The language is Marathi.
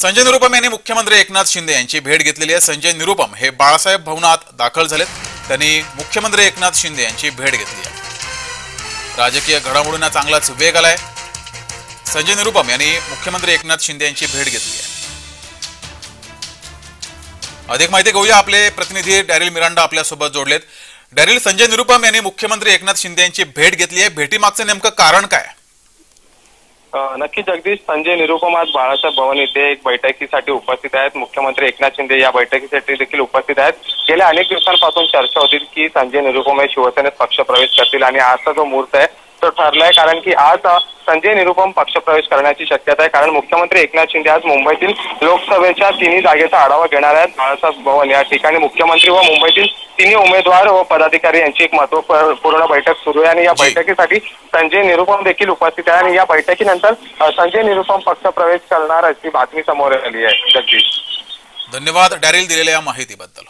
संजय निरुपम यांनी मुख्यमंत्री एकनाथ शिंदे यांची भेट घेतलेली आहे। संजय निरुपम हे बाळासाहेब भवनात दाखल झालेत। त्यांनी मुख्यमंत्री एकनाथ शिंदे यांची भेट घेतली आहे। राजकीय घडामोडींना चांगलाच वेग आलाय। संजय निरुपम यांनी मुख्यमंत्री एकनाथ शिंदे यांची भेट घेतली आहे। अधिक माहिती घेऊया, आपले प्रतिनिधी डॅरिल मिरांडा आपल्या सोबत जोडलेत। डॅरिल, संजय निरुपम यांनी मुख्यमंत्री एकनाथ शिंदे यांची भेट घेतली आहे, भेटीमागचं नेमकं कारण काय? नक्की जगदीश, संजय निरुपम आज बाळासाहेब भवन येथे एक बैठकीसाठी उपस्थित आहेत। मुख्यमंत्री एकनाथ शिंदे या बैठकीसाठी देखील उपस्थित आहेत। गेल्या अनेक दिवसांपासून चर्चा होती की संजय निरुपम हे शिवसेनेत पक्षप्रवेश करतील आणि आजचा जो मुहूर्त आहे तो ठरलाय, कारण की आज संजय निरुपम पक्षप्रवेश करण्याची शक्यता आहे। कारण मुख्यमंत्री एकनाथ शिंदे आज मुंबईतील लोकसभेच्या तिन्ही जागेचा आढावा घेणार आहेत। बाळासाहेब भवन या ठिकाणी मुख्यमंत्री व मुंबईतील तिन्ही उमेदवार व पदाधिकारी यांची एक महत्त्वपूर्ण बैठक सुरू आहे आणि या बैठकीसाठी संजय निरुपम देखील उपस्थित आहे आणि या बैठकीनंतर संजय निरुपम पक्षप्रवेश करणार अशी बातमी समोर आली आहे। जगदीश, धन्यवाद डॅरिल दिलेल्या या माहितीबद्दल।